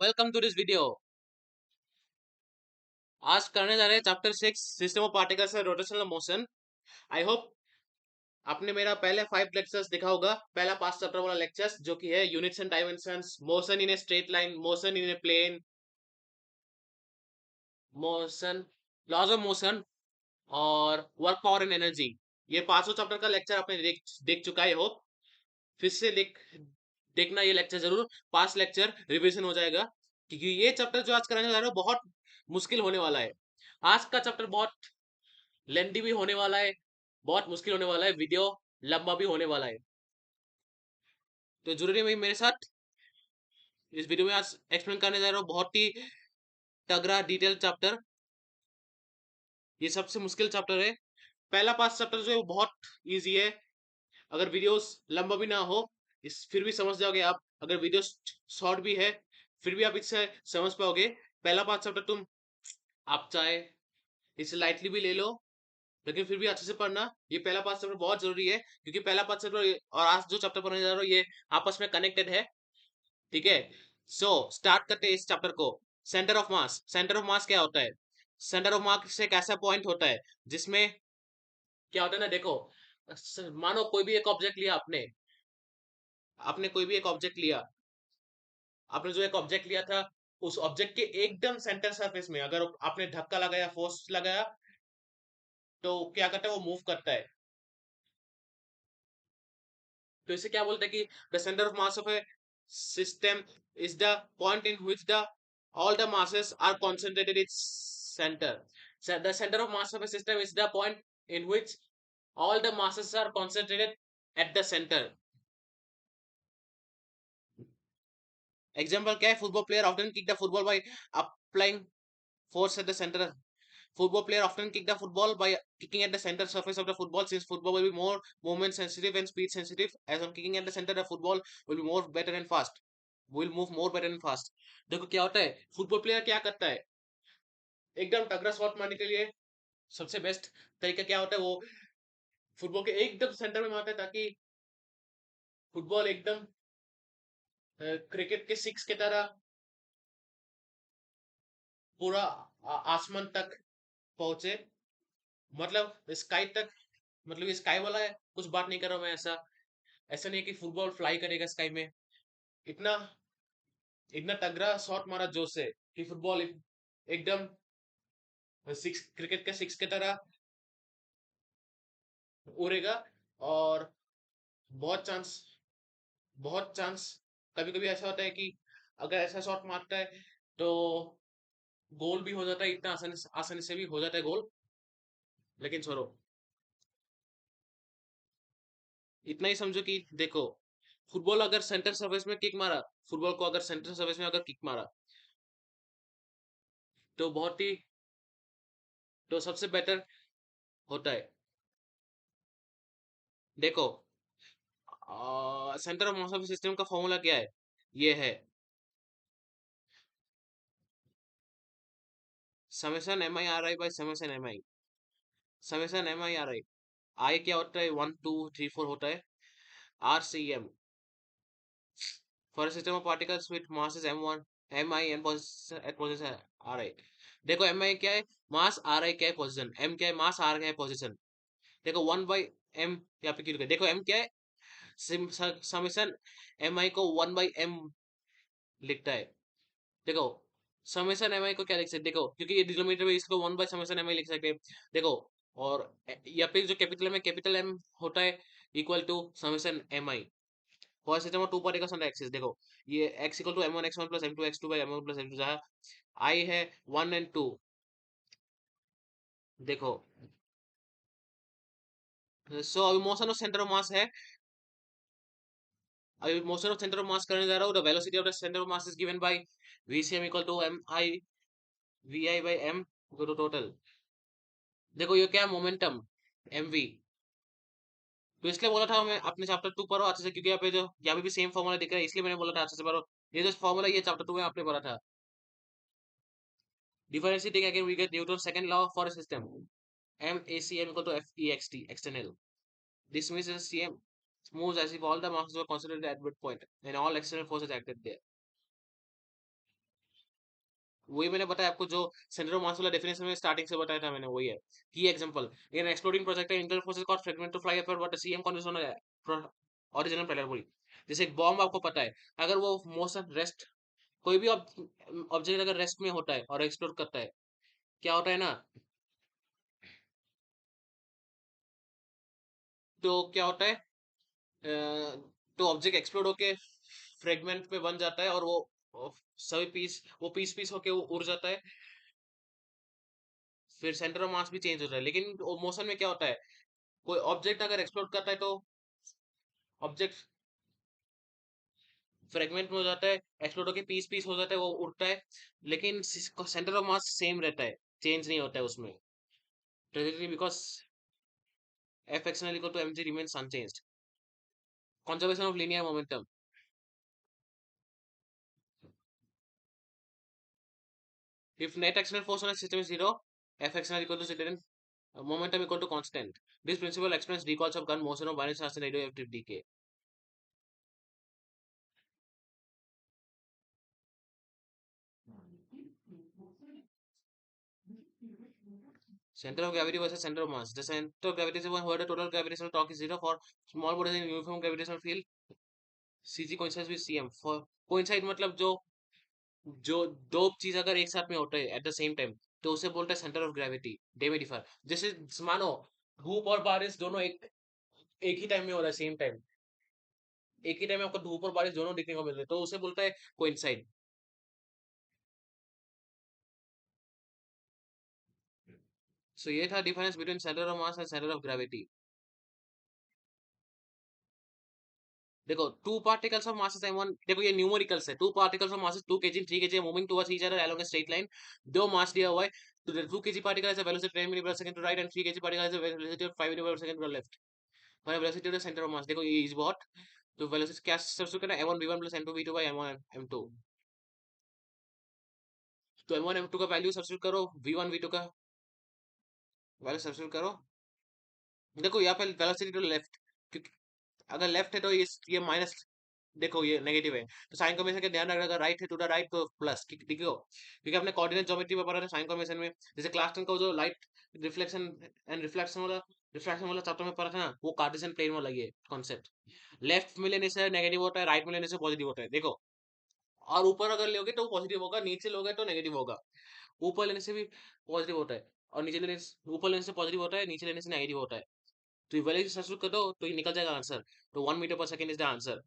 Welcome to this video. आज करने जा रहे हैं chapter 6 system of particles and rotational motion. I hope आपने मेरा पहले 5 लेक्चर्स देखा होगा। पहला 5 चैप्टर वाला लेक्चर्स जो कि है units and dimensions, motion in a straight line, motion in a plane, motion, laws of motion और वर्क पावर एंड एनर्जी। ये पांचों चैप्टर का लेक्चर आपने देख चुका है। होप फिर से देखना ये लेक्चर जरूर। 5 लेक्चर रिवीजन हो जाएगा क्योंकि ये चैप्टर जो आज कराने जा रहे हो बहुत मुश्किल होने वाला है। आज का चैप्टर बहुत लेंथी भी होने वाला है, बहुत मुश्किल होने वाला है, वीडियो लंबा भी होने वाला है। तो जरूरी है मेरे साथ इस वीडियो में आज एक्सप्लेन करने जा रहा हूँ बहुत ही तगड़ा डिटेल चैप्टर। ये सबसे मुश्किल चैप्टर है। पहला 5 चैप्टर जो है वो बहुत इजी है। अगर वीडियोस लंबा भी ना हो इस फिर भी समझ जाओगे आप। अगर वीडियो शॉर्ट भी है फिर भी आप इससे समझ पाओगे। पहला 5 चैप्टर तुम आप चाहे इसे लाइटली भी ले लो लेकिन फिर भी अच्छे से पढ़ना। ये पहला 5 चैप्टर बहुत जरूरी है क्योंकि पहला 5 चैप्टर और आज जो चैप्टर पढ़ने जा रहा हूँ ये आपस में कनेक्टेड है। ठीक है, सो स्टार्ट करते हैं इस चैप्टर को। Centre of mass. Centre of मास क्या होता है? सेंटर ऑफ मास एक ऐसा पॉइंट होता है जिसमें क्या होता है ना, देखो मानो कोई भी एक ऑब्जेक्ट लिया आपने। आपने कोई भी एक ऑब्जेक्ट लिया, आपने जो एक ऑब्जेक्ट लिया था उस ऑब्जेक्ट के एकदम सेंटर सरफेस में अगर आपने धक्का लगाया, फोर्स लगाया तो क्या करता है, वो मूव करता है। तो इसे क्या बोलते हैं कि the centre of mass of A system is the point in which the all the masses are concentrated its center. So the center of mass of a system is the point in which all the masses are concentrated at the center. Example क्या है? Football player often kick the football by applying force at the center. Football player often kick the football by kicking at the center surface of the football. Since football will be more movement sensitive and speed sensitive, as on kicking at the center, the football will be more better and fast. Will move more better and fast. देखो क्या होता है, football player क्या करता है, एकदम तगड़ा shot मारने के लिए सबसे बेस्ट तरीका क्या होता है, वो फुटबॉल के एकदम सेंटर में मारता है ताकि फुटबॉल एकदम क्रिकेट के सिक्स की तरह पूरा आसमान तक पहुंचे, मतलब स्काई तक। मतलब स्काई वाला है, कुछ बात नहीं कर रहा हूं मैं। ऐसा ऐसा नहीं है कि फुटबॉल फ्लाई करेगा स्काई में। इतना इतना तगड़ा शॉट मारा जोर से कि फुटबॉल एकदम सिक्स, क्रिकेट के सिक्स की तरह उड़ेगा। और बहुत चांस बहुत चांस कभी कभी ऐसा होता है कि अगर ऐसा शॉट मारता है तो गोल भी हो जाता है, इतना आसानी से भी हो जाता है गोल। लेकिन छोड़ो, इतना ही समझो कि देखो फुटबॉल अगर सेंटर सर्विस में किक मारा, फुटबॉल को अगर सेंटर सर्विस में अगर किक मारा तो बहुत ही, तो सबसे बेटर होता है। देखो centre of mass of system का फॉर्मूला क्या है? ये है summation M I R I by summation M I. Summation M I R I, I क्या होता है? 1 2 3 4 होता है। R C M for system of particles with masses m1 mi and at position ri। देखो एम आई क्या है मास, are आई क्या है पोजीशन, एम क्या है मास, आर क्या है पोजीशन। देखो 1/m यहाँ पे क्यों, देखो एम क्या है, समेशन एम आई को 1/m लिखता है। देखो समेशन एम आई को क्या लिख सकते, देखो क्योंकि ये डिनोमिनेटर में इसको 1/समेशन एम आई लिख सकते हैं। देखो और यहाँ पे जो कैपिटल में कैपिटल एम होता है equal to summation M I for system of two particles on the axis. देखो ये x equal to m1 x1 plus m2 x2 by m1 plus m2 जहाँ i है 1 एंड 2। देखो सो अभी motion of centre of mass है। अभी motion of centre of mass करने जा रहा हूँ। The velocity of the centre of mass is given by vcm equal to mi vi by m equal to total. देखो ये क्या है, मोमेंटम mv। तो इसलिए बोला था मैं अपने चैप्टर 2 पढ़ो अच्छे से क्योंकि यहाँ पे भी सेम फॉर्मूला दिख रहा है, इसलिए मैंने बोला था अच्छे से पढ़ो। ये जो फॉर्मूला ये चैप्टर 2 में आपने पढ़ा था। Differentiating again we get Newton's second law for a system. MACM equal to FEXT external. This means that CM moves as if all the masses were concentrated at that point and all external forces acted there. वही मैंने बताया आपको, जो centre of मास वाला definition में starting से बताया था मैंने, वही है। की example, in exploding projectile inter forces caught fragment to fly upward what CM convention original parallel body. जैसे एक बॉम्ब आपको पता है, अगर वो मोशन रेस्ट, कोई भी ऑब्जेक्ट अगर रेस्ट में होता है और एक्सप्लोड करता है, क्या होता है ना, तो क्या होता है, तो ऑब्जेक्ट एक्सप्लोड होके फ्रेगमेंट में बन जाता है, और वो सभी पीस पीस होके वो उड़ जाता है। फिर सेंटर ऑफ मास भी चेंज होता है, लेकिन मोशन में क्या होता है, कोई ऑब्जेक्ट अगर एक्सप्लोड करता है तो ऑब्जेक्ट फ्रेगमेंट में हो जाता है, एक्सप्लोड होके पीस पीस हो जाता है, वो उड़ता है, लेकिन सेंटर ऑफ मास सेम रहता है, चेंज नहीं होता है उसमें, trajectory because F external equal to MG remains unchanged. Conservation of linear momentum, if net external force on a system is zero, F external equal to zero, then momentum equal to constant. This principle explains recoils of gun motion of binary charge and radioactive decay. Center of gravity versus center of mass. The center of gravity is one where the total gravitational torque is zero for small bodies in uniform gravitational field. CG coincides with CM. For coincide मतलब जो दो चीज अगर एक साथ में होते हैं एट द सेम टाइम, तो उसे बोलते हैं सेंटर ऑफ ग्रेविटी। दे में डिफर, जैसे मानो धूप और बारिश दोनों एक ही टाइम में हो रहा है, सेम टाइम, एक ही टाइम में आपको धूप और बारिश दोनों दिखने को मिल रहे हैं, तो उसे बोलता है कोइंसाइड। सो ये था difference between centre of mass and centre of gravity. देखो, two particles of mass M one, देखो ये न्यूमेरिकल्स है, two particles of mass 2 kg 3 kg moving towards each other along a straight line. दो mass दिया हुआ है, तो the 2 kg particle has a velocity 10 metre per second to right and 3 kg particle has a velocity of 5 metre per second to left. हमारा velocity of the centre of mass देखो, ये is what, तो velocity क्या substitute करना है, m1 v1 plus m2 v2 by m1 m2। तो m1 m2 का value substitute करो, v1 v2 का वैल्यू सब्स्टिट्यूट करो। देखो यहाँ पे वेलोसिटी टू लेफ्ट, क्योंकि अगर लेफ्ट है तो ये माइनस, देखो ये नेगेटिव है, तो साइन कन्वेंशन का ध्यान रखना, अगर राइट है टू द राइट तो प्लस, ठीक है, क्योंकि अपने कोऑर्डिनेट ज्योमेट्री में पढ़ा था साइन कन्वेंशन में, जैसे क्लास 10 का जो लाइट रिफ्लेक्शन एंड रिफ्रैक्शन वाला चैप्टर में पढ़ा था ना, वो कार्टेशियन प्लेन वाला ये कॉन्सेप्ट। लेफ्ट में लेने से नेगेटिव होता है, राइट में लेने से पॉजिटिव होता है, देखो। और ऊपर अगर लोगे तो पॉजिटिव होगा, नीचे लोगे तो नेगेटिव होगा। ऊपर लेने से भी पॉजिटिव होता है, और नीचे लेने से, ऊपर लेने से पॉजिटिव होता है, नीचे लेने से नेगेटिव होता है। तो ये वैल्यू सब्स्टिट्यूट कर दो तो ये निकल जाएगा आंसर। तो 1 metre per second is the answer.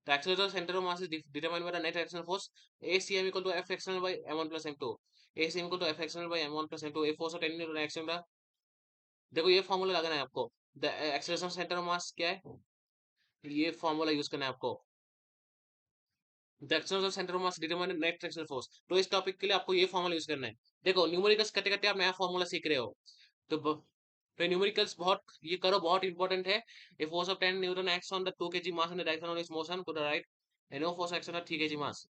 The accelerator center of mass is determined by the net accelerational force. ACM equal to F external by m1 plus m2. ACM equal to F external by m1 plus m2. A force of 10 Newton action का, देखो ये formula लगाना है आपको। The acceleration centre of मास क्या है, ये formula use करना है आपको। The acceleration centre of mass determine net acceleration force, तो इस टॉपिक के लिए आपको ये फॉर्मूला यूज करना है। देखो न्यूमेरिकल्स करते करते आप नया फॉर्मूला सीख रहे हो, तो तो न्यूमेरिकल्स बहुत ये करो, बहुत इंपॉर्टेंट है। A force of 10 newton acts on the 2 kg mass in the direction of its motion to the right, and no force action on 3 kg mass.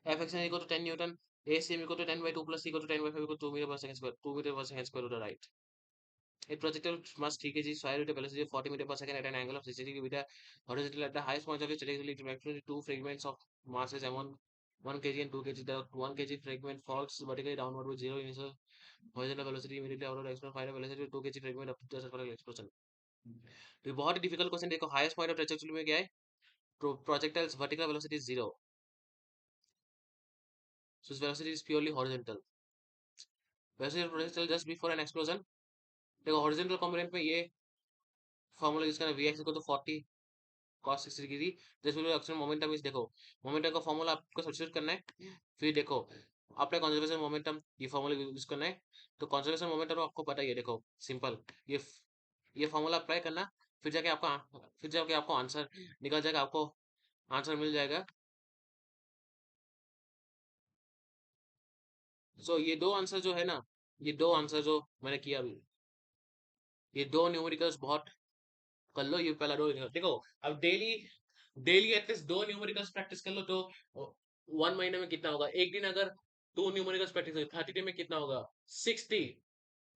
F x n equal to 10 Newton, AC equal to 10 by 2 plus C equal to 10 by 5 equal to 2 meter per second square, 2 meter per second square to the right. A projectile must 3 kg fire with a velocity of 40 meter per second at an angle of 60 degree with a horizontal at the highest point of its trajectory to actually two fragments of masses m1 1 kg and 2 kg. The 1 kg fragment falls vertically downward with zero initial horizontal velocity immediately after the explosion. Fire a velocity of 2 kg fragment up to the vertical explosion. तो ये बहुत ही difficult question, देखो highest point of trajectory में क्या है, projectiles vertical velocity is 0, so its velocity is purely horizontal. Velocity of projectile just before an explosion, देखो horizontal component में ये फॉर्मूला यूज करना, Vx equal to 40 cos 60 degree, this will be action momentum is, देखो momentum का formula आपको substitute करना है। फिर देखो अप्लाई कंजर्वेशन मोमेंटम, ये फॉर्मूला यूज करना है। तो कंजर्वेशन मोमेंटम आपको पता ही है, देखो सिंपल, ये ये फॉर्मूला अप्लाई करना, फिर जाके आपको आंसर निकल जाएगा, आपको आंसर मिल जाएगा। सो ये दो आंसर जो है ना, ये दो आंसर जो मैंने किया अभी, ये दो न्यूमेरिकल्स बहुत कर लो, ये पहला दो देखो। अब डेली डेली एटलीस्ट दो न्यूमेरिकल्स प्रैक्टिस कर लो, तो 1 महीने में कितना होगा, एक दिन अगर दो न्यूमेरिकल्स प्रैक्टिस करो 30 डे में कितना होगा, 60।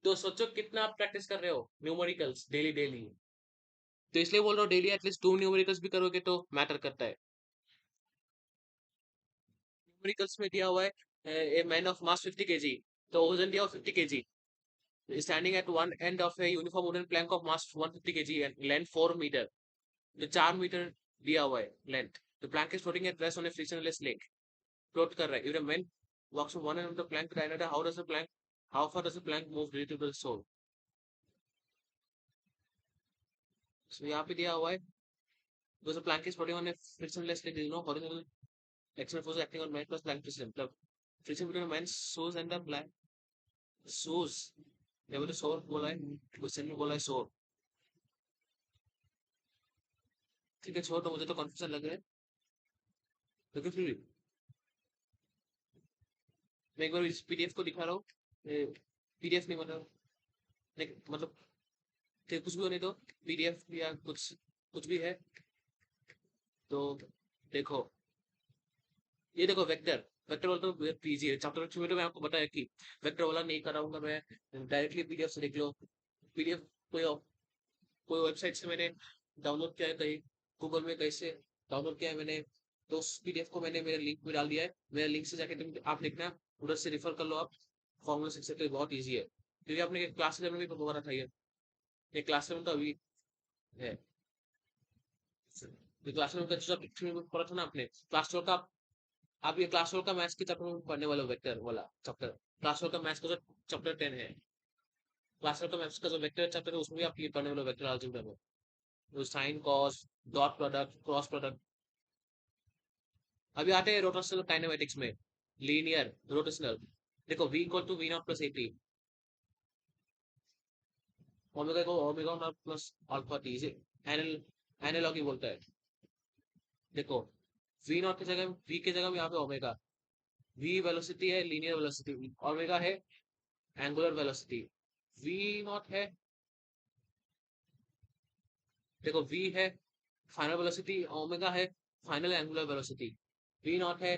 तो सोचो कितना आप प्रैक्टिस कर रहे हो न्यूमेरिकल्स डेली डेली। तो इसलिए बोल रहा हूँ डेली एटलीस्ट दो न्यूमेरिकल्स भी करोगे तो मैटर करता है। न्यूमेरिकल्स में दिया हुआ है a man of mass 50 kg, तो वजन दिया हुआ 50 kg, standing at one end of a uniform wooden plank of mass 150 kg and length 4 metre, तो 4 मीटर दिया हुआ है length, the plank is floating at rest on a frictionless lake, float कर रहा है, if a man walks from one end of the plank to the other, how far does the plank move relative to the soul? So यहाँ पे दिया हुआ है, because the plank is floating on a frictionless lake, there is no horizontal external force acting on man plus plank friction. मतलब friction between a man's shoes and the plank shoes, यहाँ पे तो soul बोला है, question में बोला है soul, ठीक है छोड़, तो मुझे तो कंफ्यूजन लग रहा है, लेकिन फिर भी मैं एक बार इस पीडीएफ को दिखा रहा हूँ, पीडीएफ नहीं मतलब कुछ भी होने दो, पीडीएफ या कुछ कुछ भी है, तो देखो ये देखो वेक्टर, वेक्टर वाला तो पीजी है, चैप्टर 2 में तो मैं आपको बताया कि वेक्टर वाला नहीं कराऊंगा मैं, डायरेक्टली पीडीएफ से देख लो, पीडीएफ कोई कोई वेबसाइट से मैंने डाउनलोड किया है, कहीं गूगल में कैसे डाउनलोड किया है मैंने, तो उस पीडीएफ को मैंने मेरे लिंक में डाल दिया है, मेरे लिंक से जाके तुम आप देखना, उधर से रेफर कर लो आप, फॉर्मूला सीख सकते हो, बहुत ईजी है, क्योंकि आपने क्लास 11 में भी पढ़ा था ये क्लास 11 तो अभी है, क्लास 11 का जो पढ़ा था ना आपने, क्लास 12 का आप ये क्लास 12 का मैथ्स के चैप्टर में पढ़ने वाले हो, वेक्टर वाला चैप्टर, क्लास 12 का मैथ्स का जो चैप्टर 10 है, क्लास 12 का मैथ्स का जो वेक्टर चैप्टर है उसमें भी आप ये पढ़ने वाले हो, वेक्टर अलजेब्रा में, जो sine cos dot product cross product. अभी आते हैं रोटेशनल काइनेमेटिक्स में, लीनियर रोटेशनल, देखो v equal to we naught plus A T, omega को omega naught plus alpha T से एनालॉगी बोलता है, देखो v नॉट की जगह v की जगह में यहाँ पे ओमेगा, v वेलोसिटी है, लीनियर वेलोसिटी, ओमेगा है एंगुलर वेलोसिटी, v नॉट है, देखो v है फाइनल वेलोसिटी, ओमेगा है final angular velocity, v not है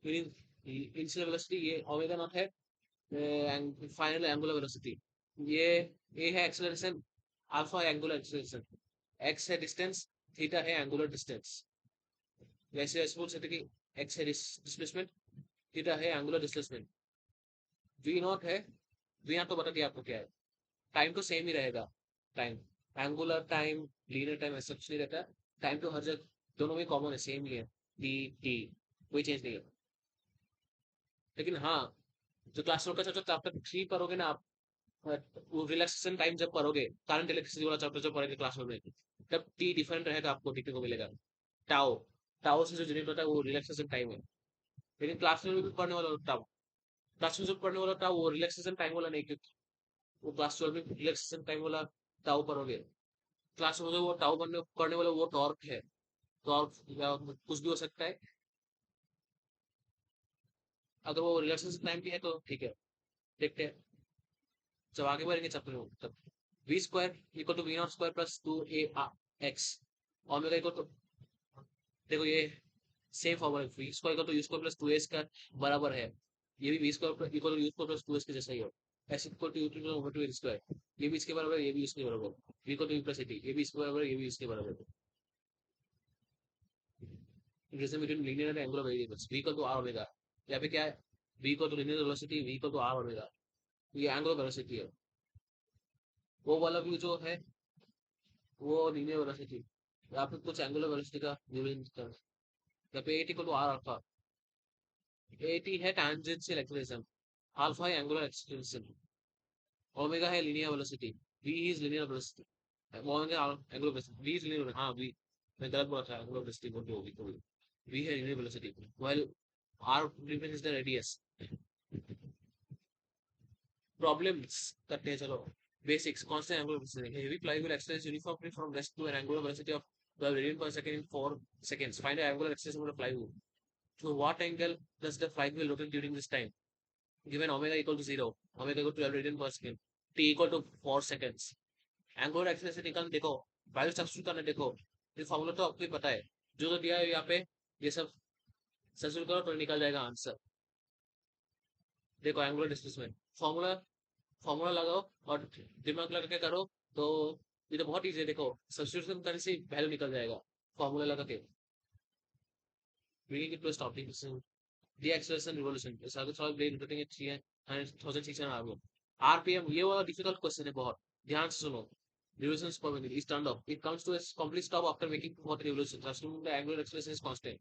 इनिशियल वेलोसिटी, ये ओमेगा नॉट है फाइनल एंगुलर वेलोसिटी, ये ए है acceleration, alpha angular acceleration, x है डिस्टेंस, थीटा है एंगुलर डिस्टेंस, वैसे ऐसे बोल सकते कि एक्स है डिस्प्लेसमेंट, थीटा है एंगुलर डिस्प्लेसमेंट, वी नॉट है, वी नॉट तो बता दिया आपको क्या है, टाइम तो सेम ही रहेगा, time angular time linear time ऐसा कुछ नहीं रहता, टाइम तो हर जगह दोनों में कॉमन है, सेम ही है, टी टी कोई चेंज नहीं है, लेकिन हाँ जो क्लास का चैप्टर 3 पढ़ोगे ना आप, वो रिलैक्सेशन टाइम जब पढ़ोगे, करंट इलेक्ट्रिसिटी वाला चैप्टर जब पढ़ेंगे क्लास में, तब टी डिफरेंट रहेगा, आपको देखने को मिलेगा, टाओ टाओ से जो जनरेट होता है वो रिलैक्सेशन टाइम है, लेकिन क्लास में भी पढ़ने वाला टाओ, क्लास में जो पढ़ने वाला टाओ वो रिलैक्सेशन टाइम वाला नहीं, क्योंकि वो क्लास 12 में रिलैक्सेशन टाइम वाला टाओ पढ़ोगे, क्लास में जो वो टाओ पढ़ने वाला वो टॉर्क है, टॉर्क या कुछ भी हो सकता है, अगर वो रिलैक्सेशन टाइम भी है तो ठीक है, देखते हैं जब आगे बढ़ेंगे चैप्टर में, तब v square equal to we not square plus two a x, omega equal to, देखो ये same formula, v square equal to u square plus two a square बराबर है, ये भी v square equal to u square plus two s के जैसा ही है, s equal to u two over two a square, ये भी इसके बराबर है, ये भी इसके बराबर है, v equal to u plus a t, ये भी इसके बराबर है, ये भी इसके बराबर है, relation between linear and angular variables, v equal to r omega, यहाँ पे क्या है, v equal to linear velocity, v equal to r omega, ये एंगुलर वेलोसिटी है, वो वाला व्यू जो है वो लीनियर वेलोसिटी, यहाँ पे कुछ एंगुलर वेलोसिटी का न्यूमेरिकल टर्म, यहाँ पे at equal to r alpha, a t है टैंजेंशियल एक्सेलरेशन, अल्फा है एंगुलर एक्सेलरेशन, ओमेगा है linear velocity, v is linear velocity, omega angular velocity, v is linear, हाँ v मैं गलत बोला था, एंगुलर वेलोसिटी बोल के होगी, तो v है linear velocity, while r represents the radius, problems करते हैं चलो, basics, constant angular velocity, heavy flywheel accelerates uniformly from rest to an angular velocity of 12 radian per second in 4 seconds, find the angular acceleration of the flywheel, to what angle does the flywheel rotate during this time, given omega equal to 0, omega equal to 12 radian per second, t equal to 4 seconds, angular acceleration निकालना, देखो value substitute करना, देखो ये formula तो आपको ही पता है, जो दिया है यहाँ पे ये सब सब्स्टिट्यूट करो तो निकल जाएगा आंसर, देखो एंगुलर डिस्प्लेसमेंट फॉर्मूला, फॉर्मूला लगाओ और दिमाग लगा के करो, तो ये तो बहुत ईजी है, देखो सब्स्टिट्यूशन करने से वैल्यू निकल जाएगा, फॉर्मूला लगा के, bringing it to a stopping position. Deceleration revolution. इस आगे थोड़ा break rotating at 3,600 RPM. RPM ये वाला डिफिकल्ट क्वेश्चन है बहुत. ध्यान से सुनो. Revolutions per minute is turned off. It comes to a complete stop after making 40 revolutions, assuming the angular acceleration is constant.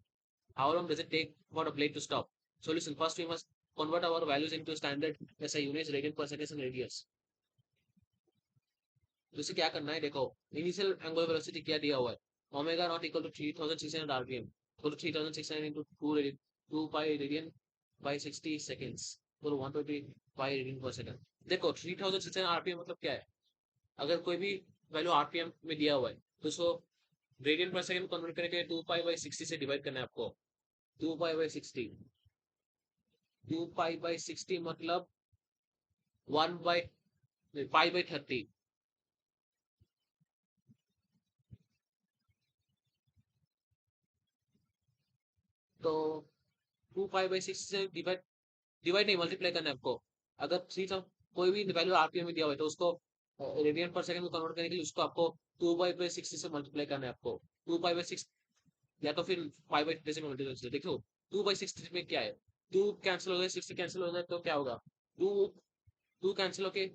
How long does it take for a blade to stop? Solution. First, we must convert our values into standard SI units, radian per second and radius. तो इसे क्या करना है देखो. Initial angular velocity क्या दिया हुआ है. Omega not equal to 3600 RPM equal to 3600 into 2 pi radian by 60 seconds तो 120 pi radian per second. देखो 3600 आरपीएम मतलब क्या है. अगर कोई भी वैल्यू आरपीएम में दिया हुआ है तो उसको रेडियन पर सेकंड कन्वर्ट करने के लिए 2 pi by 60 से डिवाइड करना है आपको. 2 pi by 60 2 pi by 60 मतलब 1 by pi by 30. तो 2 पाई बाई 6 से डिवाइड नहीं मल्टीप्लाई करना है आपको. अगर थ्री कोई भी वैल्यू आरपीएम में दिया हुआ है तो उसको रेडियन पर सेकंड में कन्वर्ट करने के लिए उसको आपको 2 पाई बाई 6 से मल्टीप्लाई करना है आपको. 2 पाई बाई 6 या तो फिर 5 बाई 30 से मल्टीप्लाई कर देखो. 2 बाई 6 में क्या है. 2 कैंसिल हो जाए 60 कैंसिल हो जाए तो क्या होगा. 2 2 कैंसिल होके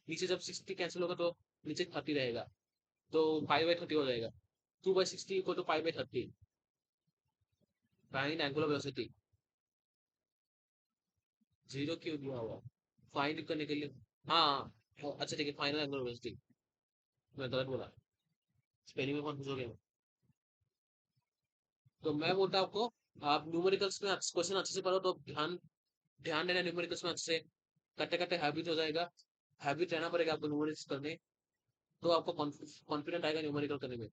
नीचे जब 60 कैंसिल होगा तो नीचे 30 रहेगा तो 5 बाई 30 हो जाएगा. 2 by 60 equal to 5 by 30. Find angular velocity. Zero क्यों दिया हुआ. फाइंड करने के लिए. हाँ. अच्छा ठीक है. Final angular velocity. मैं गलत बोला. स्पेलिंग में कौन पूछोगे. तो मैं बोलता आपको आप न्यूमेरिकल्स में क्वेश्चन अच्छे से पढ़ो तो ध्यान ध्यान देना न्यूमेरिकल्स में अच्छे से. करते करते हैबिट हो जाएगा. हैबिट रहना पड़ेगा आपको न्यूमेरिकल्स करने. तो आपको कॉन्फिडेंट आएगा न्यूमेरिकल करने में.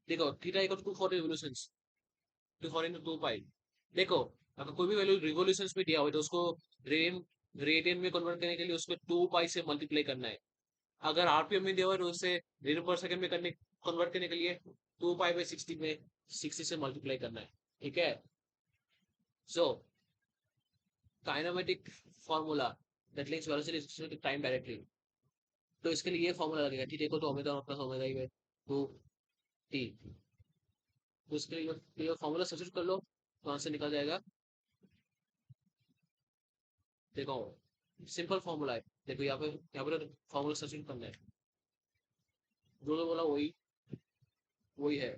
देखो theta equal to 40 revolutions 240 into 2 पाई. देखो अगर कोई भी वैल्यू रिवोल्यूशंस में दिया हुआ है तो उसको रेडियन रेडियन में कन्वर्ट करने के लिए उसको 2 पाई से मल्टीप्लाई करना है. अगर आरपीएम में दिया हुआ है तो उससे रेडियन पर सेकंड में करने कन्वर्ट करने के लिए 2 पाई बाई 60 में 60 से मल्टीप्लाई करना है. ठीक है. So kinematic formula that links velocity to time directly. तो इसके लिए ये फॉर्मूला लगेगा. ठीक है. तो omega naught plus omega E by 2 T. तो इसके लिए ये फॉर्मूला सब्स्टिट्यूट कर लो तो आंसर निकल जाएगा. देखो सिंपल फॉर्मूला है. देखो यहाँ पे फॉर्मूला सब्स्टिट्यूट करना है. जो जो बोला वही वही है.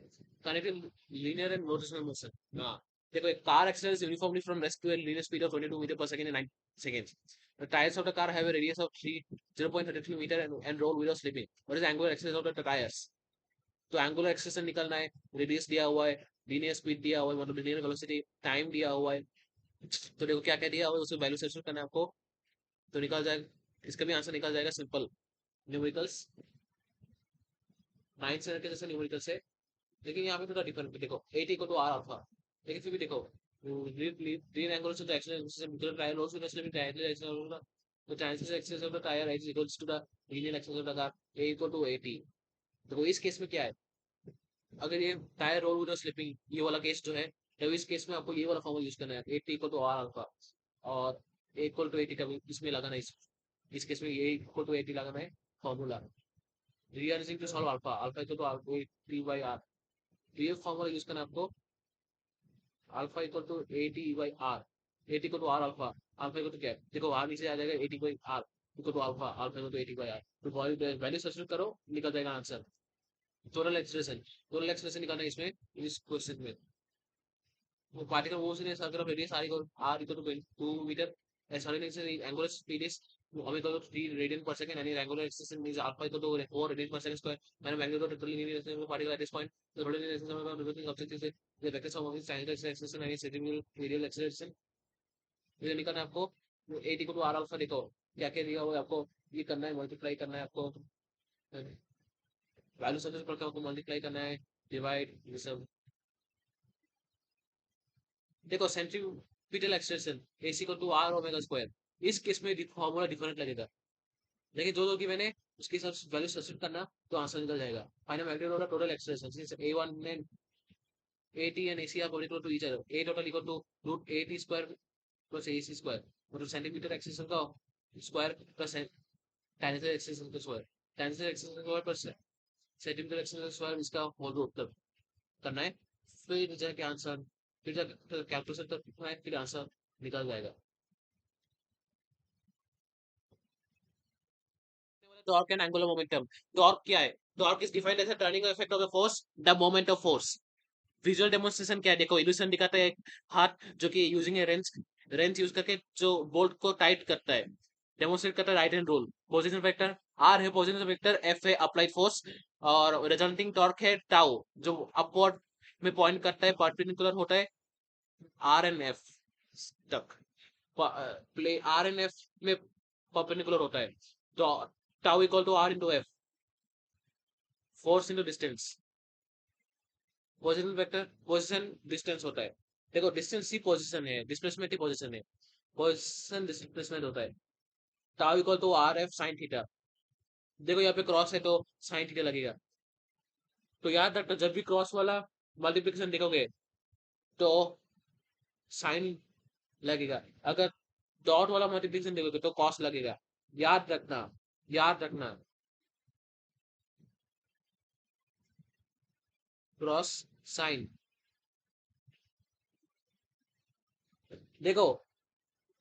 Connecting linear and rotational motion. हाँ. देखो एक car accelerates uniformly from rest to a linear speed of 22 meter per second in 9 seconds. The tires of the car have a radius of 0.33 meter and roll without slipping. What is the angular acceleration of the tires? तो angular acceleration निकलना है. Radius दिया हुआ है. Linear speed दिया हुआ है मतलब लीनियर वेलोसिटी. टाइम दिया हुआ है. तो देखो क्या क्या दिया हुआ है उसको वैल्यू सब्स्टिट्यूट करना है आपको. तो निकल जाएगा. इसका भी आंसर निकल जाएगा. सिंपल न्यूमेरिकल्स 9 से के जैसे न्यूमेरिकल्स है. लेकिन यहाँ पे थोड़ा डिफरेंट. देखो 8 इक्वल टू आर अल्फा. लेकिन फिर भी देखो लीन एंगुलर से acceleration tyre loss with slipping tyre acceleration the transition axis of the tire is equals to the linear axis of the car a equal to 80. तो इस case में क्या है. अगर ये टायर रोल विद स्लिपिंग ये वाला केस जो है तो इस केस में आपको ये वाला फॉर्मूला यूज करना है. 80 इक्वल टू आर अल्फा और a इक्वल टू 80 का इसमें लगाना है. इस केस में a इक्वल टू 80 लगाना है formula. Rearranging to solve alpha. Alpha equal to alpha t by r. तो ये फॉर्मूला यूज करना है आपको. Alpha equal to 80 by r. 80 equal to r alpha. Alpha equal to क्या है. देखो r नीचे आ जाएगा 80 by r equal to alpha. Alpha equal to 80 by r. तो वैल्यू सब्स्टिट्यूट करो निकल जाएगा आंसर. टोटल एक्सप्रेशन निकालना है इसमें इस क्वेश्चन में. वो particle motion is circle of radius r equal to 2 meter. Acceleration is angular speed is omega 3 radian per second and its angular acceleration is alpha equal to 4 radian per second square. When magnitude of linear acceleration of particle at this point, the total linear acceleration of everything object is the vector sum of its angular acceleration and its radial acceleration. ये निकालना है आपको. 8 equal to r alpha. देखो क्या क्या दिया हुआ है आपको. ये करना है मल्टीप्लाई करना है आपको. वैल्यू सब्स्टिट्यूट करके आपको मल्टीप्लाई करना है. डिवाइड ये सब. देखो centripetal extension AC equal to r omega square. इस केस में फॉर्मूला डिफरेंट लगेगा. लेकिन जो कि मैंने उसके हिसाब से वैल्यू सब्स्टिट्यूट करना तो आंसर निकल जाएगा. Final magnitude of total extension since A1 and AT and AC are equal to each other. A total equal to root AT square plus AC square. मतलब सेंटीमीटर एक्सटेंशन का square plus tangential extension का square. Tangential extension का square plus centimetre extension का square इसका whole root करना है. फिर जाके आंसर फिर जाकर कैलकुलेशन करना है, फिर आंसर निकल जाएगा। Torque and angular momentum. Torque क्या है? Torque is defined as a turning effect of the force, the moment of force. Visual demonstration क्या है? देखो इल्यूशन दिखाता है, एक हाथ जो कि using a wrench, wrench use करके जो बोल्ट को टाइट करता है, डेमोन्स्ट्रेट करता है right hand rule. Position vector r है, पोजीशन वेक्टर एफ है अप्लाइड फोर्स, और रिजल्टिंग टॉर्क है टाउ, जो अपवर्ड में पॉइंट करता है, परपेंडिकुलर होता है आर एंड एफ तक। प्ले आर एंड एफ में परपेंडिकुलर होता है, तो tau equal to are into f, force into distance. Position vector position distance होता है। देखो डिस्टेंस ही पोजीशन है, डिस्प्लेसमेंट ही पोजीशन है, पोजीशन डिस्प्लेसमेंट होता है। Tau equal to r f sine theta. देखो यहाँ पे क्रॉस है तो साइन थीटा लगेगा। तो याद रखना, जब भी क्रॉस वाला मल्टीप्लिकेशन देखोगे तो साइन लगेगा, अगर डॉट वाला मल्टीप्लिकेशन देखोगे तो कॉस लगेगा। याद रखना, याद रखना। Cross sine. देखो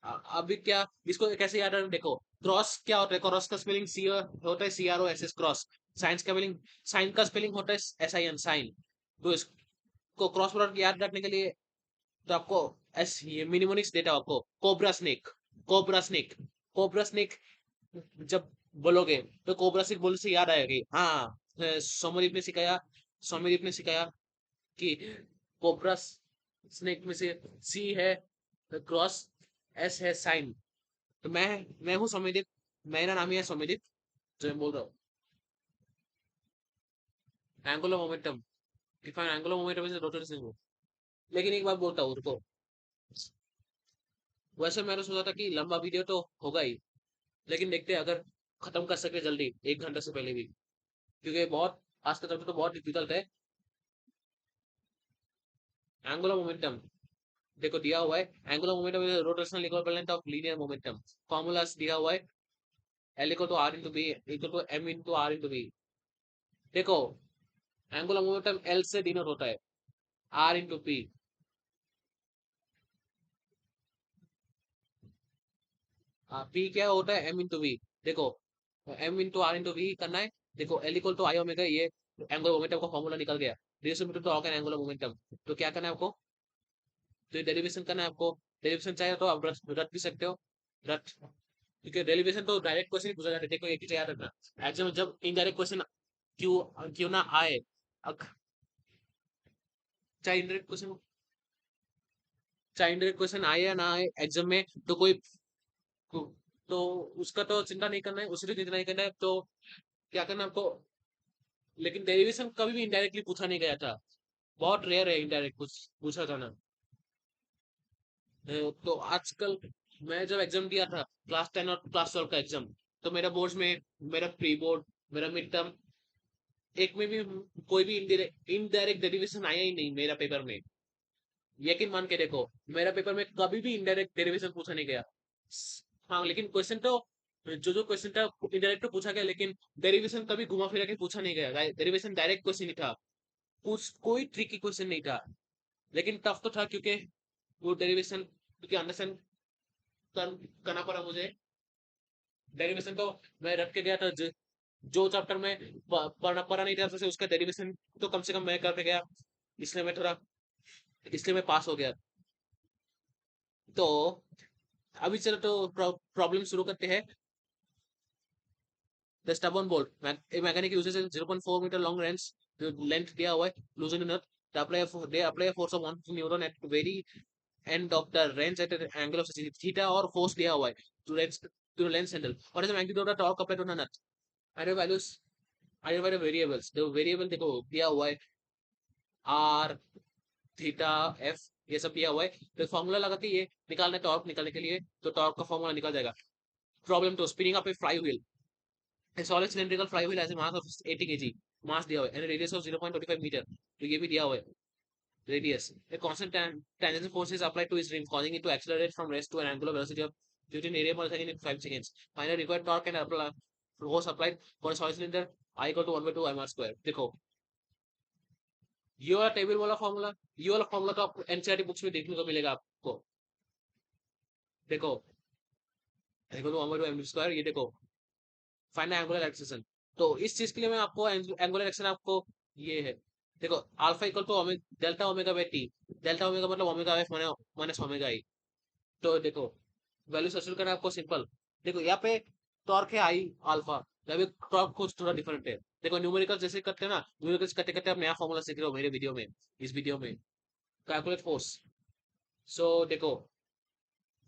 अभी क्या, इसको कैसे याद रखना? देखो क्रॉस क्या होता है, क्रॉस का स्पेलिंग सी होता है, c r o s s cross. Science का स्पेलिंग, साइन का स्पेलिंग होता है एस आई एन साइन। तो इसको क्रॉस प्रोडक्ट याद रखने के लिए तो आपको एस ये मिनिमोनिक्स देता हूं आपको, cobra snake. Cobra snake, cobra snake जब बोलोगे तो कोबरा स्नेक बोलने से याद आएगा कि हाँ, सौम्यदीप ने सिखाया, सौम्यदीप ने सिखाया कि कोबरा स्नेक में से सी है क्रॉस, एस है साइन। तो मैं हूँ सौम्यदीप, मेरा नाम ही है सौम्यदीप, जो मैं बोल रहा हूँ। Angular momentum, define angular momentum is rotation. लेकिन एक बात बोलता हूँ रुको, वैसे मैंने सोचा था कि लंबा वीडियो तो होगा ही, लेकिन देखते हैं अगर खत्म कर सके जल्दी 1 घंटे से पहले भी, क्योंकि बहुत आज का चैप्टर तो बहुत डिफिकल्ट है। एंगुलर मोमेंटम देखो दिया हुआ है, angular momentum is rotational equivalent of linear momentum. Formulas दिया हुआ है, L equal to are into B equal to M into R into B. देखो एंगुलर मोमेंटम एल से डिनोट होता है, आर इंटू पी। पी क्या होता है? M into V. देखो M into R into V करना है। देखो L equal to I omega, ये एंगुलर मोमेंटम का फॉर्मूला निकल गया, relation to torque and angular momentum. तो क्या करना है आपको? तो ये डेरिवेशन करना है आपको। डेरिवेशन चाहिए तो आप रट रट भी सकते हो, रट, क्योंकि डेरिवेशन तो डायरेक्ट क्वेश्चन ही पूछा जाता है। देखो एक चीज याद रखना, एग्जाम में जब इनडायरेक्ट क्वेश्चन क्यों क्यों ना आए, चाहे इनडायरेक्ट क्वेश्चन, चाहे इनडायरेक्ट क्वेश्चन आए या ना आए एग्जाम में, तो कोई तो उसका तो चिंता नहीं करना है, उसी चिंता नहीं करना है। तो क्या करना है आपको? लेकिन डेरिवेशन कभी भी इनडायरेक्टली पूछा नहीं गया था, बहुत रेयर है इनडायरेक्ट कुछ पूछा जाना। तो आजकल मैं जब एग्जाम दिया था क्लास 10 और क्लास 12 का एग्जाम, तो मेरा बोर्ड में, मेरा प्री बोर्ड, मेरा मिड टर्म, एक में भी कोई भी इनडायरेक्ट डेरिवेशन आया ही नहीं मेरा पेपर में। यकीन मान के देखो, मेरा पेपर में कभी भी इनडायरेक्ट डेरिवेशन पूछा नहीं गया। हाँ लेकिन क्वेश्चन तो जो क्वेश्चन था इनडायरेक्ट तो पूछा गया, लेकिन डेरिवेशन कभी घुमा फिरा के पूछा नहीं गया। डेरिवेशन डायरेक्ट क्वेश्चन ही था, कुछ कोई ट्रिकी क्वेश्चन नहीं था। लेकिन टफ तो था, क्योंकि वो डेरिवेशन, क्योंकि अंडरस्टैंड करना पड़ा मुझे। डेरिवेशन तो मैं रख के गया था, जो चैप्टर में पढ़ा नहीं था तो उसका डेरिवेशन तो कम से कम मैं करके गया, इसलिए मैं थोड़ा, इसलिए मैं पास हो गया। तो अभी चलो तो प्रॉब्लम शुरू करते हैं। The stubborn bolt, mechanic uses 0.4 metre long wrench length दिया हुआ है, loosen in earth, they apply a force of 1 newton at very end of the range at an angle of theta, और force दिया हुआ है to lens handle, what is the magnitude of the torque applied on a nut, and values identify the variables। the variable देखो दिया हुआ है, r theta F, ये सब दिया हुआ है। तो फॉर्मूला लगा के ये निकालना है, टॉर्क निकालने के लिए तो टॉर्क का फॉर्मूला निकल जाएगा। प्रॉब्लम तो spinning up A fly wheel, a solid cylindrical flywheel has a mass of 80 kg, mass दिया हुआ है, and a radius of 0.25 metre, तो ये भी दिया हुआ है radius। a constant tangential force is applied to its rim, causing it to accelerate from rest to an angular velocity of 15 area per second in 5 seconds। find the required torque and force applied for a solid cylinder, I equal to 1 by 2 mr square। देखो ये वाला table वाला formula, ये वाला formula तो आपको NCERT books में देखने को मिलेगा आपको। देखो, देखो तो ओमेगा एम स्क्वायर, ये देखो फाइंड एंगुलर एक्सेशन। तो इस चीज के लिए मैं आपको एंगुलर एक्सेशन आपको ये है, देखो alpha equal to delta omega by T. Delta omega मतलब omega F minus omega I. तो देखो वैल्यू सब्स्टिट्यूट करना है आपको सिंपल। देखो यहाँ पे टॉर्क है आई अल्फा, यहाँ पे टॉर्क कुछ थोड़ा डिफरेंट है। देखो न्यूमेरिकल जैसे करते हैं ना, न्यूमेरिकल करते करते आप नया फॉर्मूला सीख रहे हो मेरे वीडियो में, इस वीडियो में कैलकुलेट फोर्स। सो देखो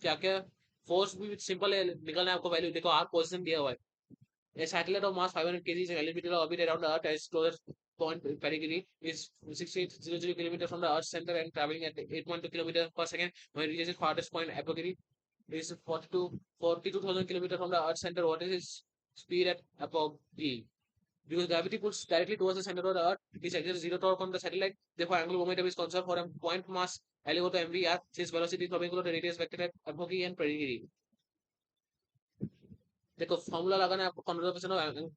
क्या क्या फोर्स भी सिंपल है, निकलना है आपको वैल्यू। देखो आर पोजिशन दिया हुआ है, a satellite of mass 500 kg is elevated orbit around the Earth as closest point perigee is 6800 km from the Earth's center and traveling at 8.2 km per second. When it reaches farthest point apogee is 42,000 km from the Earth's center. What is its speed at apogee? Because gravity pulls directly towards the center of the Earth, it exerts zero torque on the satellite. Therefore, angular momentum is conserved for a point mass L equal to mv since velocity is perpendicular to radius vector at apogee and perigee. देखो formula लगाना है आपको conservation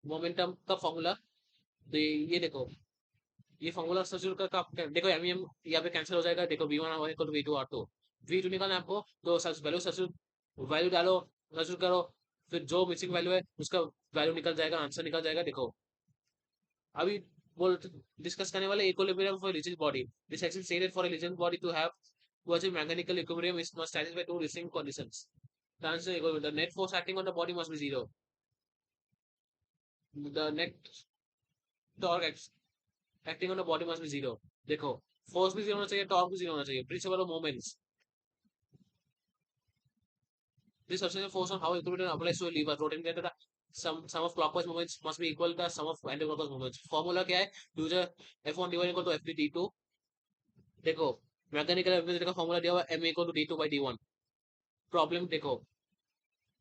momentum का formula. तो ये देखो, ये formula substitute करके आप देखो एम एम यहाँ पे कैंसिल हो जाएगा। देखो v1 equal to v2 r2, v2 निकालना है आपको। तो वैल्यू सब्स्टिट्यूट, वैल्यू डालो, सब्स्टिट्यूट करो, फिर जो मिसिंग वैल्यू है उसका वैल्यू निकल जाएगा, आंसर निकल जाएगा। देखो अभी बोल डिस्कस करने वाले equilibrium for rigid body. This action stated for a rigid body to have to achieve mechanical equilibrium is must satisfy two distinct conditions. The answer is the net force acting on the body must be zero. The net torque acting on the body must be zero. देखो force भी zero होना चाहिए, torque भी zero होना चाहिए, principle of moments. This substantial force on how equilibrium applies to a lever rotating at the sum of clockwise movements must be equal to the sum of anti-clockwise movements. Formula क्या है? Use F1 dy equal to F2 d2। देखो mechanical ability का formula दिया हुआ है m equal to d2 by d1। Problem देखो,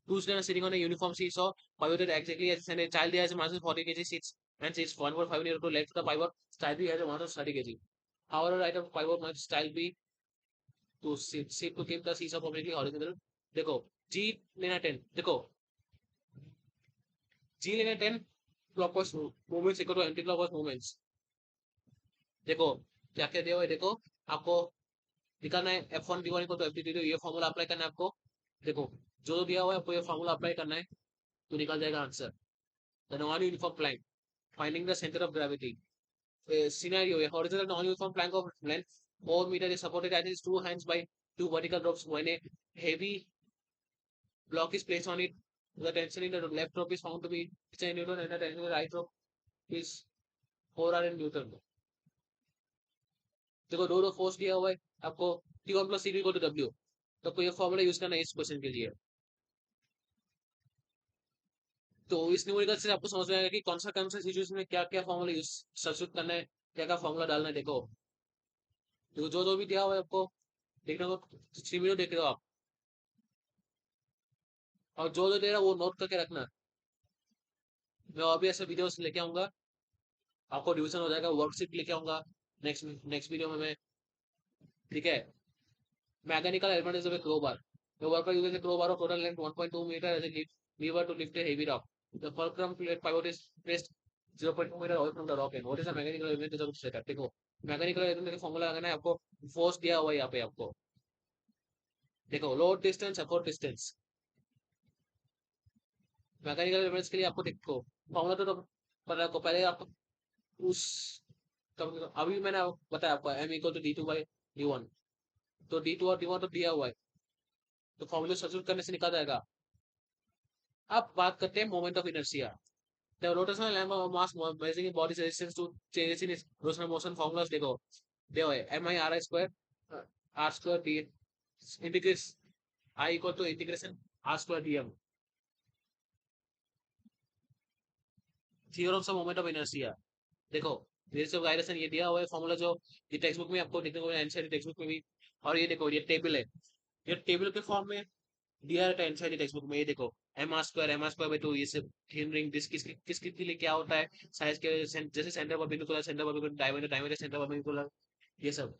two students sitting on a uniform seesaw pivoted exactly as a child has a mass of 40 kg sits and sits 1.5 meter to left. The pivot style B has a mass of 30 kg. However, right of pivot must style B to sit to keep the seesaw completely horizontal. देखो G लेना 10, देखो G लेना 10 clockwise movements equal to anti clockwise movements। देखो क्या क्या दिया हुआ है, देखो आपको निकालना है F1 D1 equal to F2 D2, ये फॉर्मूला अप्लाई करना है आपको। देखो जो दिया हुआ है आपको ये फॉर्मूला अप्लाई करना है, तो निकल जाएगा answer. The non-uniform plank, finding the center of gravity. Scenario: a horizontal non-uniform plank of length 4 meters is supported at its two hands by two vertical ropes. When a heavy block is placed on it, the tension in the left rope is found to be 10 Newton and the tension in the right rope is 4 R Newton. देखो दो दो force दिया हुआ है आपको, T1 plus C2 equal to W। तो आपको ये फॉर्मूला यूज करना है इस क्वेश्चन के लिए। तो इस न्यूमेरिकल से आपको समझ में आएगा कि कौन सा सिचुएशन में क्या क्या फॉर्मूला यूज सब्स्टिट्यूट करना है, क्या क्या फॉर्मूला डालना है। देखो तो जो जो भी दिया हुआ है आपको देखना को 3 वीडियो देख रहे हो आप, और जो जो दे रहा है वो नोट करके रखना। मैं और भी ऐसे वीडियोस लेके आऊंगा, आपको डिवीजन हो जाएगा, वर्कशीट लेके आऊंगा नेक्स्ट नेक्स्ट वीडियो में मैं, ठीक है। Mechanical element is a crowbar. The worker uses a crowbar of total length 1.2 meter as a lever to lift a heavy rock. The fulcrum plate pivot is placed 0.2 meter away from the rock end. What is the mechanical element of the setup? देखो mechanical element का formula लगाना है आपको, force दिया हुआ है यहाँ पे आपको। देखो load distance, support distance, mechanical elements के लिए आपको देखो फॉर्मूला तो पता आपको, पहले आप उस अभी मैंने बताया आपको m equal to d2 by d1। तो d2 और d1 तो दिया हुआ है, तो फॉर्मूला सब्स्टिट्यूट करने से निकल जाएगा। अब बात करते हैं moment of inertia. The rotational lamp of mass measuring body's resistance to changes in its rotational motion formulas देखो दे हुए mi r I square r square d integrates I equal to integration r square dm। Theorems of moment of inertia देखो, race of gyration ये दिया हुआ है formula, जो ये text book में आपको देखने को मिलेगा, एनसीईआरटी टेक्स्ट बुक में भी। और ये देखो ये टेबल है, ये टेबल के फॉर्म में दिया है एनसीईआरटी टेक्स्ट बुक में। ये देखो m r square by two, ये सब थिन रिंग डिस्क किस के लिए क्या होता है, साइज के जैसे centre perpendicular, centre perpendicular, diameter diameter, centre perpendicular, ये सब।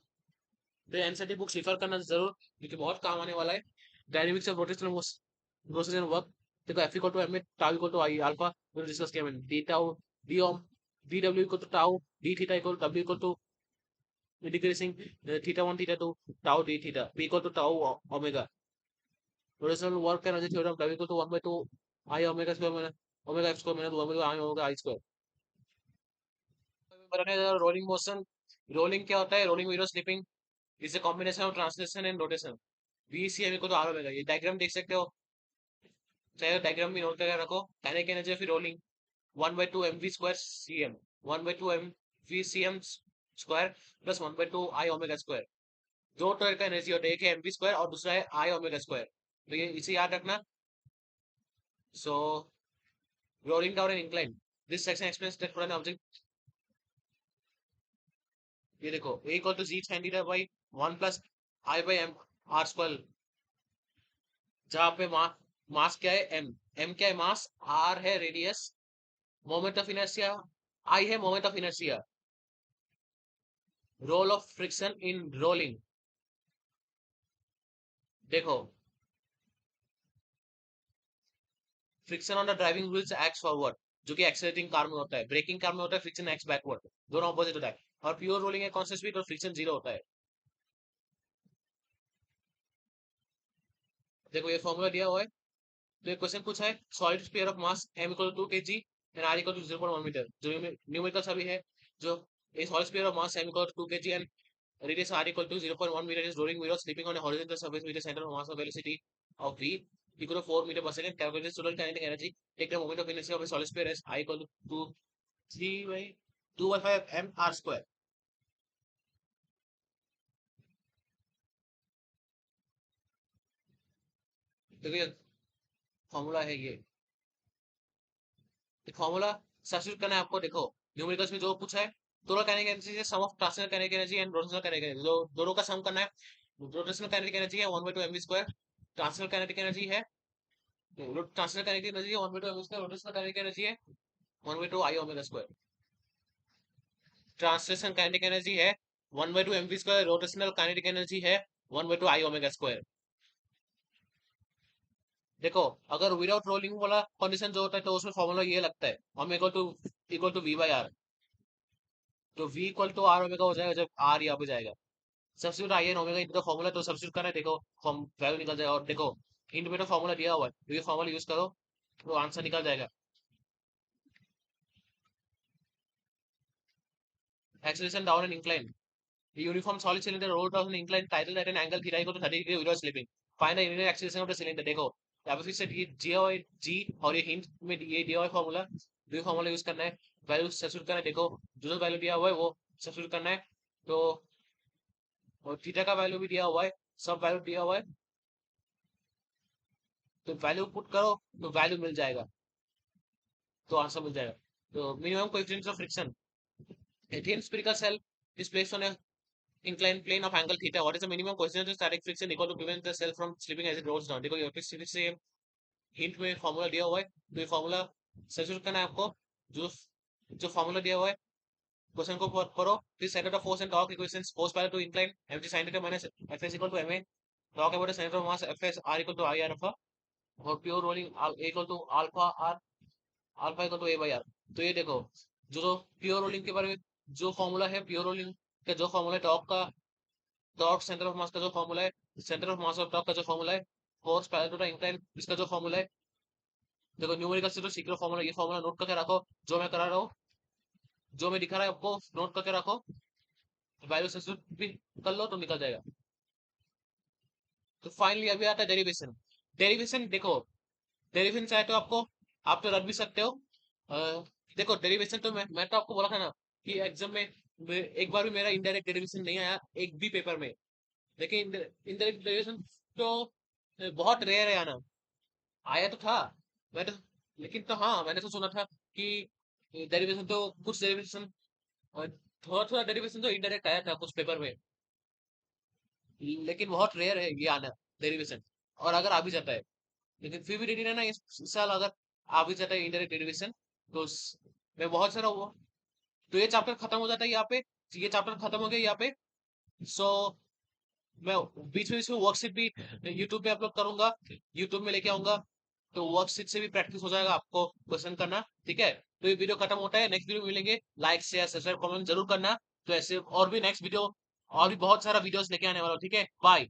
तो एनसीईआरटी बुक रिफर करना जरूर, क्योंकि बहुत काम आने वाला है। डायनेमिक्स ऑफ रोटेशनल वर्क देखो F equal to M A tau equal to I alpha, discuss किया मैंने। डी टाउ डी ओम D W equal to tau D theta equal W equal to decreasing theta 1 theta 2 tau d theta p equal to tau omega. Rotational work energy theorem W equal to 1 by 2 I omega square minus omega f square minus 1 by 2 I omega I square. Rolling motion, rolling क्या होता है? Rolling with slipping is a combination of translation and rotation. V c m को तो are omega, ये diagram देख सकते हो, चाहे डायग्राम भी नोट करके रखो। Kinetic energy of rolling 1 by 2 mv square cm, 1 by 2 mv cm square plus 1 by 2 I omega square. दो तरह का एनर्जी होता है, एक है mv स्क्वायर और दूसरा है I ओमेगा स्क्वायर। तो ये इसे याद रखना। So rolling down an incline, this section explains that for an object, ये देखो a equal to G sin theta by 1 plus I by m r square, जहाँ पे मास क्या है m, m क्या है मास, r है radius, moment of inertia I है moment of inertia, role of friction in rolling. देखो friction on the driving wheels acts forward, जो कि एक्सेलरेटिंग कार में होता है, ब्रेकिंग कार में होता है फ्रिक्शन एक्ट्स बैकवर्ड, दोनों ऑपोजिट होता है। और प्योर रोलिंग है कांस्टेंट स्पीड और फ्रिक्शन जीरो होता है। देखो ये फॉर्मूला दिया हुआ है, तो ये क्वेश्चन पूछा है solid sphere of mass m equal to 2 kg and r equal to 0.1 metre, जो न्यूमेरिकल्स अभी है, जो a solid sphere of mass m equal to 2 kg and radius r equal to 0.1 meter is rolling without slipping on a horizontal surface with a center of mass of velocity of v equal to 4 meter per second. Calculate total kinetic energy. Take the moment of inertia of a solid sphere as I equal to 3 by 2 by 5 m r square. देखो ये formula है, ये formula substitute करना है आपको। देखो numericals में जो पूछा है, टोटल काइनेटिक एनर्जी है sum of translational kinetic energy and rotational kinetic energy, जो दोनों का सम करना है। रोटेशनल काइनेटिक एनर्जी है 1 by 2 mv square, translational kinetic energy है, ट्रांसलेशनल काइनेटिक एनर्जी है 1 by 2 mv square, rotational kinetic energy है 1 by 2 I omega square. Translational kinetic energy है 1 by 2 mv square, rotational kinetic energy है 1 by 2 I omega square. देखो अगर without rolling वाला condition जो होता है, तो उसमें फॉर्मूला ये लगता है हम equal to v by r, तो v equal to r omega हो जाएगा जब r यहाँ पे जाएगा। सब्स्टिट्यूट आई एन ओमेगा इनका फॉर्मूला, तो सब्स्टिट्यूट करना है, देखो फॉर्म वैल्यू निकल जाएगा। और देखो हिंट में तो फॉर्मूला दिया हुआ है, तो ये फॉर्मूला यूज करो तो आंसर निकल जाएगा। Acceleration down and incline, uniform solid cylinder roll down and incline title at an angle theta equal to 30 degree without slipping, find the initial acceleration of the cylinder. देखो यहाँ पे फिर से ये जी और ये हिंट में ये दिया हुआ है फॉर्मूला, ये फॉर्मूला यूज करना है, वैल्यू सब्स्टिट्यूट करना है। देखो जो वैल्यू दिया हुआ है वो सब्स्टिट्यूट करना है, तो और थीटा का वैल्यू भी दिया हुआ है, सब वैल्यू दिया हुआ है, तो वैल्यू पुट करो तो वैल्यू मिल जाएगा, तो आंसर मिल जाएगा। तो minimum coefficient of friction, a thin spherical cell is placed on a inclined plane of angle theta. What is the minimum coefficient of static friction equal to prevent the cell from slipping as it rolls down? देखो ये फिर से hint में formula दिया हुआ है, तो ये फॉर्मूला सब्स्टिट्यूट करना है आपको। जो जो फॉर्मूला दिया हुआ है क्वेश्चन को पढ़ो, फिर set of force and torque equations, force parallel to incline mg sin theta minus fs equal to ma, torque about the centre of mass fs r equal to I alpha, और pure rolling a equal to alpha r, alpha equal to a by r। तो ये देखो जो pure rolling के बारे में जो formula है, प्योर रोलिंग का जो फॉर्मूला है, टॉर्क का, टॉर्क सेंटर ऑफ मास का जो फॉर्मूला है, centre of mass of torque का जो फॉर्मूला है, force parallel to the incline इसका जो फॉर्मूला है। देखो न्यूमेरिकल से तो सीख लो फॉर्मूला, ये फॉर्मूला नोट करके रखो, जो मैं करा रहा हूँ, जो मैं दिखा रहा है आपको नोट करके रखो, वैल्यू सब्स्टिट्यूट भी कर लो तो निकल जाएगा। तो फाइनली अभी आता है डेरिवेशन। डेरिवेशन देखो, डेरिवेशन चाहे तो आपको, आप तो रख भी सकते हो। अ, देखो डेरिवेशन तो मैं तो आपको बोला था ना कि एग्जाम में एक बार भी मेरा इनडायरेक्ट डेरिवेशन नहीं आया एक भी पेपर में, लेकिन इनडायरेक्ट डेरिवेशन तो बहुत रेयर है आना। आया तो था, मैं तो, लेकिन तो हाँ मैंने तो सुना था कि डेरिवेशन तो कुछ डेरिवेशन, थोड़ा थोड़ा डेरिवेशन तो इनडायरेक्ट आया था कुछ पेपर में, लेकिन बहुत रेयर है ये आना डेरिवेशन। और अगर आ भी जाता है, लेकिन फिर भी रेडी रहना, इस साल अगर आ भी जाता है इनडायरेक्ट डेरिवेशन, तो मैं बहुत सारा हुआ। तो ये चैप्टर खत्म हो जाता है यहाँ पे, ये चैप्टर खत्म हो गया यहाँ पे। सो मैं बीच में इसमें वर्कशीट भी यूट्यूब पे अपलोड करूंगा, यूट्यूब में लेके आऊंगा, तो वर्कशीट से भी प्रैक्टिस हो जाएगा आपको क्वेश्चन करना। ठीक है, तो ये वीडियो खत्म होता है, नेक्स्ट वीडियो मिलेंगे, लाइक शेयर सब्सक्राइब कमेंट जरूर करना। तो ऐसे और भी नेक्स्ट वीडियो और भी बहुत सारा वीडियोस लेके आने वाला हूँ, ठीक है? बाय।